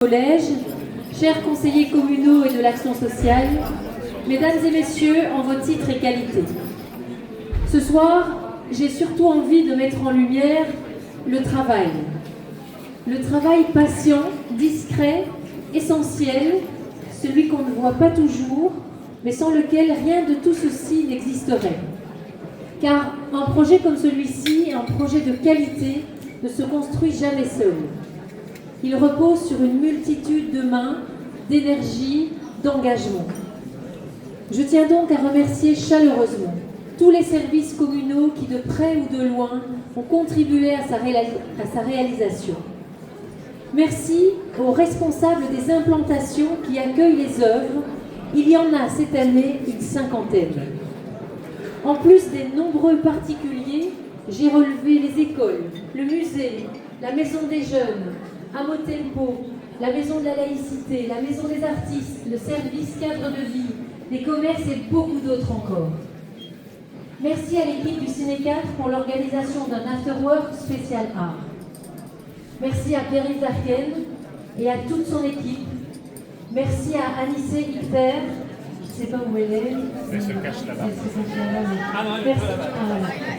Collège, chers conseillers communaux et de l'action sociale, mesdames et messieurs, en vos titres et qualités. Ce soir, j'ai surtout envie de mettre en lumière le travail. Le travail patient, discret, essentiel, celui qu'on ne voit pas toujours, mais sans lequel rien de tout ceci n'existerait. Car un projet comme celui-ci, un projet de qualité, ne se construit jamais seul. Il repose sur une multitude de mains, d'énergie, d'engagement. Je tiens donc à remercier chaleureusement tous les services communaux qui, de près ou de loin, ont contribué à sa réalisation. Merci aux responsables des implantations qui accueillent les œuvres. Il y en a cette année une 50aine. En plus des nombreux particuliers, j'ai relevé les écoles, le musée, la maison des jeunes, Amo Tempo, la maison de la laïcité, la maison des artistes, le service cadre de vie, les commerces et beaucoup d'autres encore. Merci à l'équipe du Ciné4 pour l'organisation d'un afterwork spécial art. Merci à Pierre-Yves Darken et à toute son équipe. Merci à Anissé Icter, je ne sais pas où elle est. Elle se cache là-bas.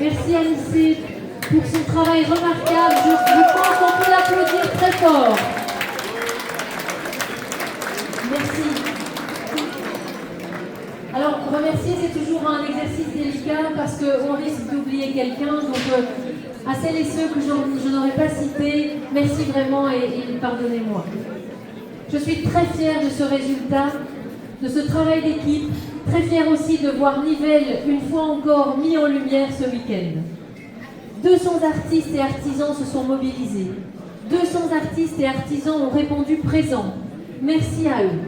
Merci Anissé pour son travail remarquable. Je pense qu'on peut l'applaudir très fort. Merci. Alors, remercier, c'est toujours un exercice délicat parce qu'on risque d'oublier quelqu'un. Donc, à celles et ceux que je n'aurais pas cités, merci vraiment et pardonnez-moi. Je suis très fière de ce résultat, de ce travail d'équipe. Très fière aussi de voir Nivelles, une fois encore, mis en lumière ce week-end. 200 artistes et artisans se sont mobilisés. 200 artistes et artisans ont répondu présents. Merci à eux.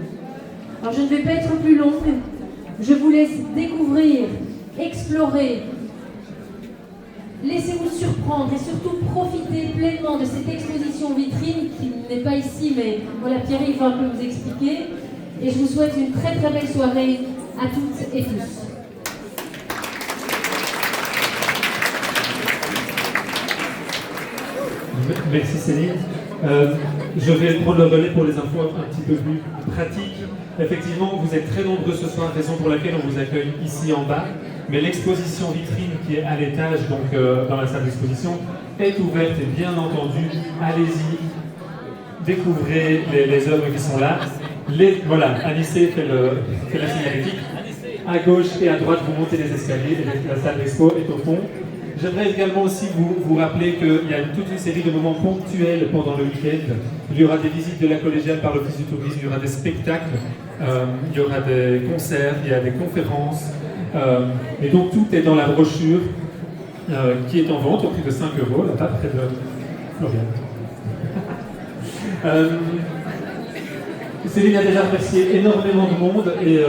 Alors je ne vais pas être plus longue. Je vous laisse découvrir, explorer. Laissez-vous surprendre et surtout profiter pleinement de cette exposition vitrine qui n'est pas ici, mais voilà, Pierre-Yves va un peu vous expliquer. Et je vous souhaite une très très belle soirée à toutes et tous. Merci Céline. Je vais prendre le relais pour les infos un petit peu plus pratiques. Effectivement, vous êtes très nombreux ce soir, raison pour laquelle on vous accueille ici en bas. Mais l'exposition vitrine qui est à l'étage, donc dans la salle d'exposition, est ouverte et bien entendu, allez-y, découvrez les œuvres qui sont là. Voilà, Anissé fait la signalétique. À gauche et à droite, vous montez les escaliers et la salle d'expo est au fond. J'aimerais également aussi vous rappeler qu'il y a toute une série de moments ponctuels pendant le week-end. Il y aura des visites de la collégiale par l'Office du tourisme, il y aura des spectacles, il y aura des concerts, il y a des conférences. Et donc tout est dans la brochure qui est en vente au prix de 5 €, là-bas, près de Florian. Céline a déjà remercié énormément de monde et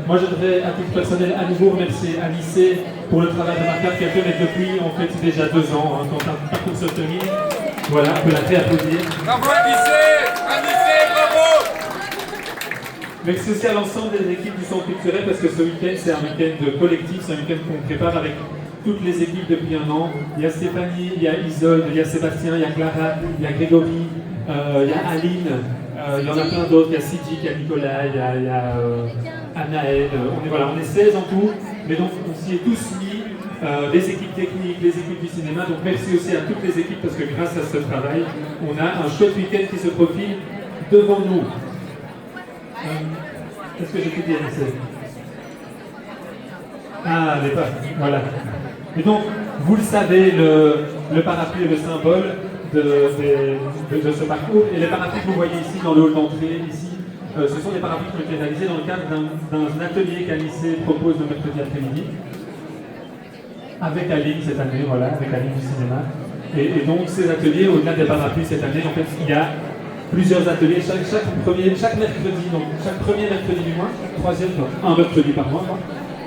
moi je voudrais à titre personnel à nouveau remercier Anissé pour le travail remarquable qu'elle fait depuis en fait déjà 2 ans, quand un parcours se termine. Voilà, on peut la réapplaudir. Bravo Anissé! Anissé, bravo! Merci aussi à l'ensemble des équipes du Centre culturel parce que ce week-end c'est un week-end collectif, c'est un week-end qu'on prépare avec toutes les équipes depuis un an. Il y a Stéphanie, il y a Isolde, il y a Sébastien, il y a Clara, il y a Grégory, il y a Aline. Il y en a plein d'autres, il y a Sidi, il y a Nicolas, il y a Anaël, on est 16 en tout, mais donc on s'y est tous mis, les équipes techniques, les équipes du cinéma, donc merci aussi à toutes les équipes parce que grâce à ce travail, on a un chouette week-end qui se profile devant nous. Qu'est-ce que j'ai pu dire ici? Ah, les pas, voilà. Et donc, vous le savez, le parapluie est le symbole de ce parcours. Et les parapluies que vous voyez ici dans le hall d'entrée, ici, ce sont des parapluies qui ont été réalisés dans le cadre d'un atelier qu'Anissé propose le mercredi après-midi. Avec Aline cette année, voilà, avec Aline du cinéma. Et donc ces ateliers, au-delà des parapluies cette année, en fait, il y a plusieurs ateliers chaque mercredi, donc chaque premier mercredi du mois, chaque troisième, un mercredi par mois,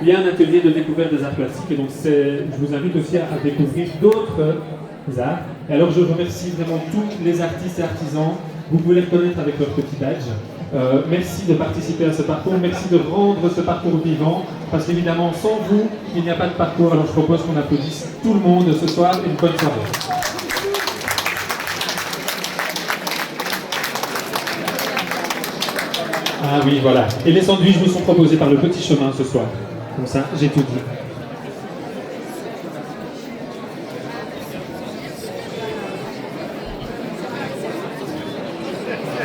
il y a un atelier de découverte des arts plastiques. Et donc je vous invite aussi à découvrir d'autres arts. Et alors je remercie vraiment tous les artistes et artisans. Vous pouvez les reconnaître avec leur petit badge. Merci de participer à ce parcours, merci de rendre ce parcours vivant, parce qu'évidemment sans vous, il n'y a pas de parcours. Alors je propose qu'on applaudisse tout le monde ce soir et une bonne soirée. Ah oui, voilà. Et les sandwichs vous sont proposés par le Petit Chemin ce soir. Comme ça, j'ai tout dit.